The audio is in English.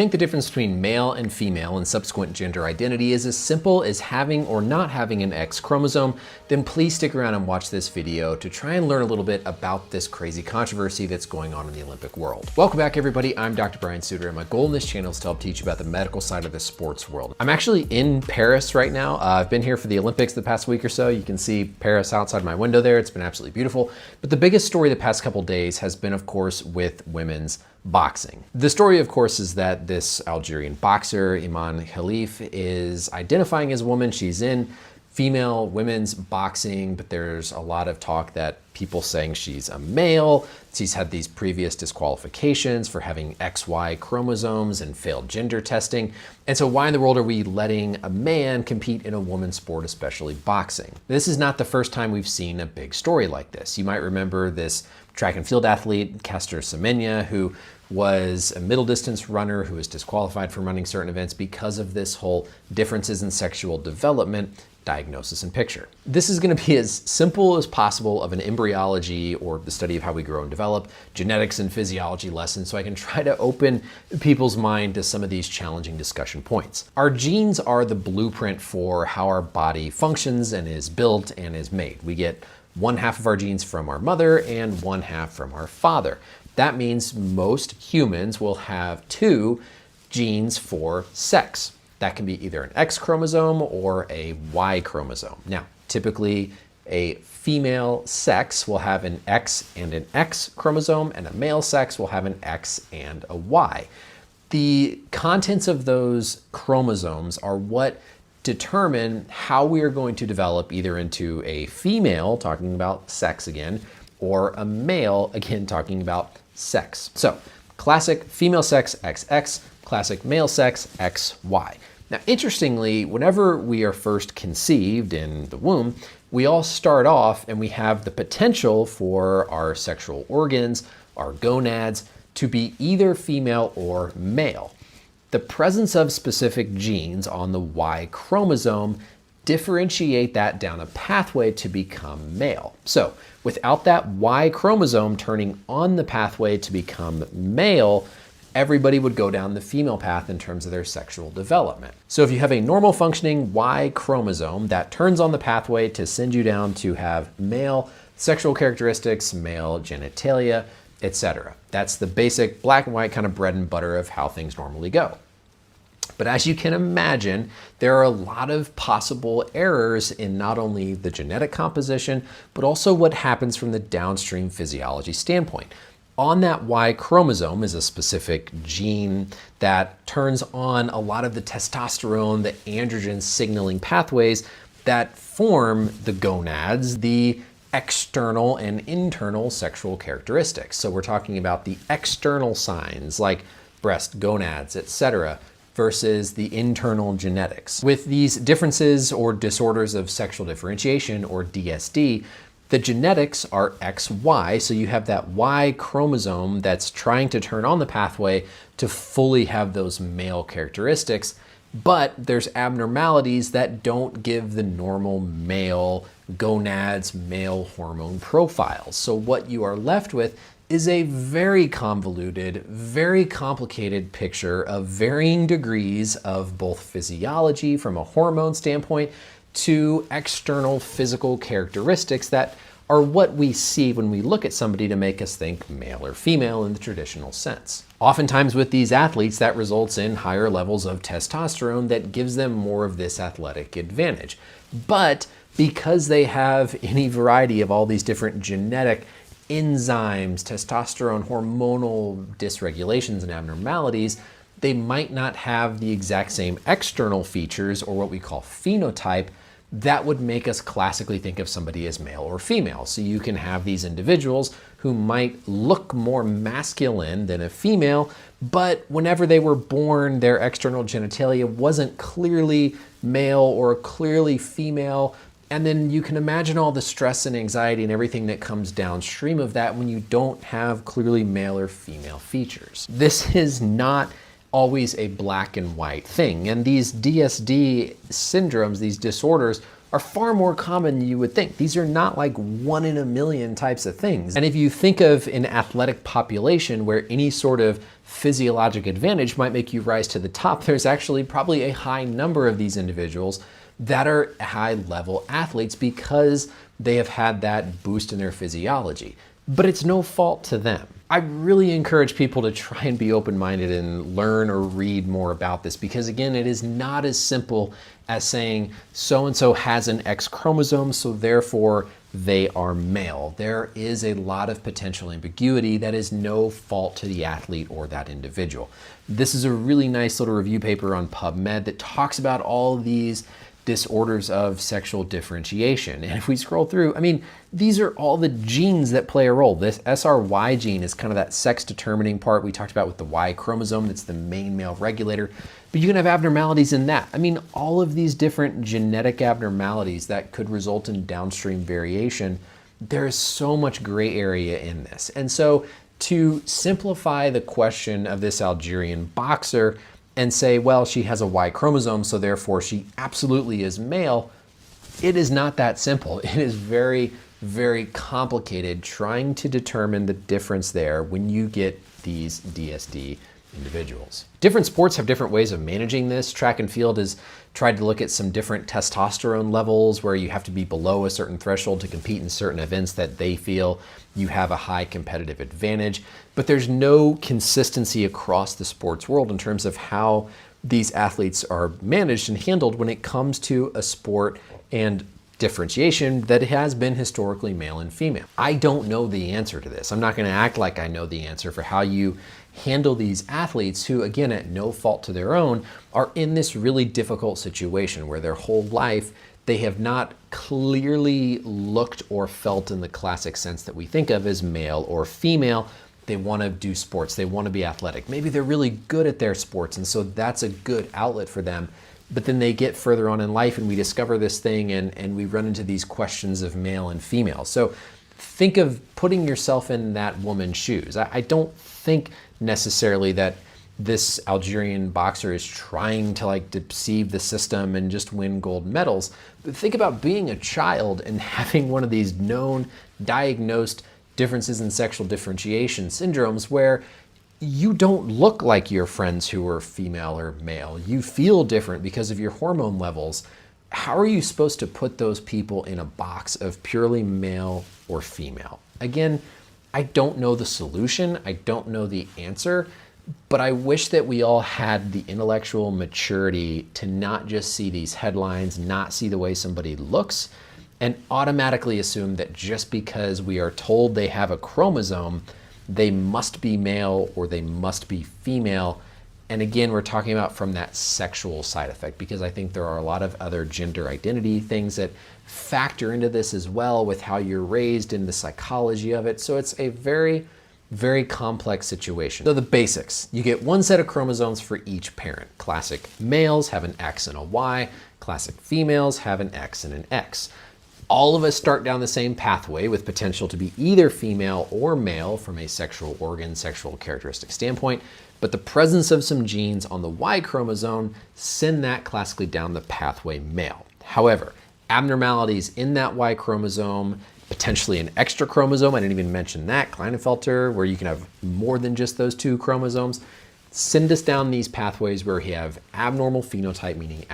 I think the difference between male and female and subsequent gender identity is as simple as having or not having an X chromosome. Then please stick around and watch this video to try and learn a little bit about this crazy controversy that's going on in the Olympic world. Welcome back, everybody. I'm Dr. Brian Sutterer, and my goal in this channel is to help teach you about the medical side of the sports world. I'm actually in Paris right now. I've been here for the Olympics the past week or so. You can see Paris outside my window there. It's been absolutely beautiful. But the biggest story the past couple days has been, of course, with women's boxing. The story, of course, is that this Algerian boxer, Imane Khelif, is identifying as a woman. She's in female women's boxing, but there's a lot of talk that people saying she's a male. She's had these previous disqualifications for having XY chromosomes and failed gender testing. And so why in the world are we letting a man compete in a woman's sport, especially boxing? This is not the first time we've seen a big story like this. You might remember this track and field athlete, Caster Semenya, who was a middle distance runner who was disqualified from running certain events because of this whole differences in sexual development diagnosis and picture. This is going to be as simple as possible of an embryology, or the study of how we grow and develop, genetics and physiology lesson, so I can try to open people's mind to some of these challenging discussion points. Our genes are the blueprint for how our body functions and is built and is made. We get one half of our genes from our mother and one half from our father. That means most humans will have two genes for sex. That can be either an X chromosome or a Y chromosome. Now, typically a female sex will have an X and an X chromosome, and a male sex will have an X and a Y. The contents of those chromosomes are what determine how we are going to develop either into a female, talking about sex again, or a male, again, talking about sex. So classic female sex XX, classic male sex XY. Now, interestingly, whenever we are first conceived in the womb, we all start off and we have the potential for our sexual organs, our gonads, to be either female or male. The presence of specific genes on the Y chromosome differentiate that down a pathway to become male. So without that Y chromosome turning on the pathway to become male, everybody would go down the female path in terms of their sexual development. So if you have a normal functioning Y chromosome that turns on the pathway to send you down to have male sexual characteristics, male genitalia, etc. That's the basic black and white kind of bread and butter of how things normally go. But as you can imagine, there are a lot of possible errors in not only the genetic composition, but also what happens from the downstream physiology standpoint. On that Y chromosome is a specific gene that turns on a lot of the testosterone, the androgen signaling pathways that form the gonads, the external and internal sexual characteristics. So we're talking about the external signs like breast, gonads, etc., versus the internal genetics. With these differences or disorders of sexual differentiation, or DSD, the genetics are XY, so you have that Y chromosome that's trying to turn on the pathway to fully have those male characteristics, but there's abnormalities that don't give the normal male gonads, male hormone profiles. So what you are left with is a very convoluted, very complicated picture of varying degrees of both physiology from a hormone standpoint to external physical characteristics that are what we see when we look at somebody to make us think male or female in the traditional sense. Oftentimes with these athletes, that results in higher levels of testosterone that gives them more of this athletic advantage. But because they have any variety of all these different genetic enzymes, testosterone, hormonal dysregulations and abnormalities, they might not have the exact same external features, or what we call phenotype, that would make us classically think of somebody as male or female. So you can have these individuals who might look more masculine than a female, but whenever they were born, their external genitalia wasn't clearly male or clearly female. And then you can imagine all the stress and anxiety and everything that comes downstream of that when you don't have clearly male or female features. This is not always a black and white thing. And these DSD syndromes, these disorders, are far more common than you would think. These are not like 1 in a million types of things. And if you think of an athletic population where any sort of physiologic advantage might make you rise to the top, there's actually probably a high number of these individuals that are high-level athletes because they have had that boost in their physiology. But it's no fault to them. I really encourage people to try and be open-minded and learn or read more about this because, again, it is not as simple as saying so-and-so has an X chromosome, so therefore they are male. There is a lot of potential ambiguity that is no fault to the athlete or that individual. This is a really nice little review paper on PubMed that talks about all of these disorders of sexual differentiation. And if we scroll through, I mean, these are all the genes that play a role. This SRY gene is kind of that sex determining part we talked about with the Y chromosome. That's the main male regulator. But you can have abnormalities in that. I mean, all of these different genetic abnormalities that could result in downstream variation. There is so much gray area in this. And so to simplify the question of this Algerian boxer and say, well, she has a Y chromosome, so therefore she absolutely is male, it is not that simple. It is very, very complicated trying to determine the difference there when you get these DSD individuals. Different sports have different ways of managing this. Track and field has tried to look at some different testosterone levels where you have to be below a certain threshold to compete in certain events that they feel you have a high competitive advantage. But there's no consistency across the sports world in terms of how these athletes are managed and handled when it comes to a sport and differentiation that has been historically male and female. I don't know the answer to this. I'm not going to act like I know the answer for how you handle these athletes who, again, at no fault to their own, are in this really difficult situation where their whole life they have not clearly looked or felt in the classic sense that we think of as male or female. They want to do sports. They want to be athletic. Maybe they're really good at their sports, and so that's a good outlet for them. But then they get further on in life and we discover this thing and we run into these questions of male and female. So think of putting yourself in that woman's shoes. I don't think necessarily that this Algerian boxer is trying to like deceive the system and just win gold medals. But think about being a child and having one of these known, diagnosed differences in sexual differentiation syndromes where you don't look like your friends who are female or male. You feel different because of your hormone levels. How are you supposed to put those people in a box of purely male or female? Again, I don't know the solution. I don't know the answer, but I wish that we all had the intellectual maturity to not just see these headlines, not see the way somebody looks, and automatically assume that just because we are told they have a chromosome, they must be male or they must be female. And again, we're talking about from that sexual side effect, because I think there are a lot of other gender identity things that factor into this as well with how you're raised and the psychology of it. So it's a very, very complex situation. So the basics, you get one set of chromosomes for each parent. Classic males have an X and a Y. Classic females have an X and an X. All of us start down the same pathway with potential to be either female or male from a sexual organ, sexual characteristic standpoint, but the presence of some genes on the Y chromosome send that classically down the pathway male. However, abnormalities in that Y chromosome, potentially an extra chromosome, I didn't even mention that, Klinefelter, where you can have more than just those two chromosomes, send us down these pathways where we have abnormal phenotype, meaning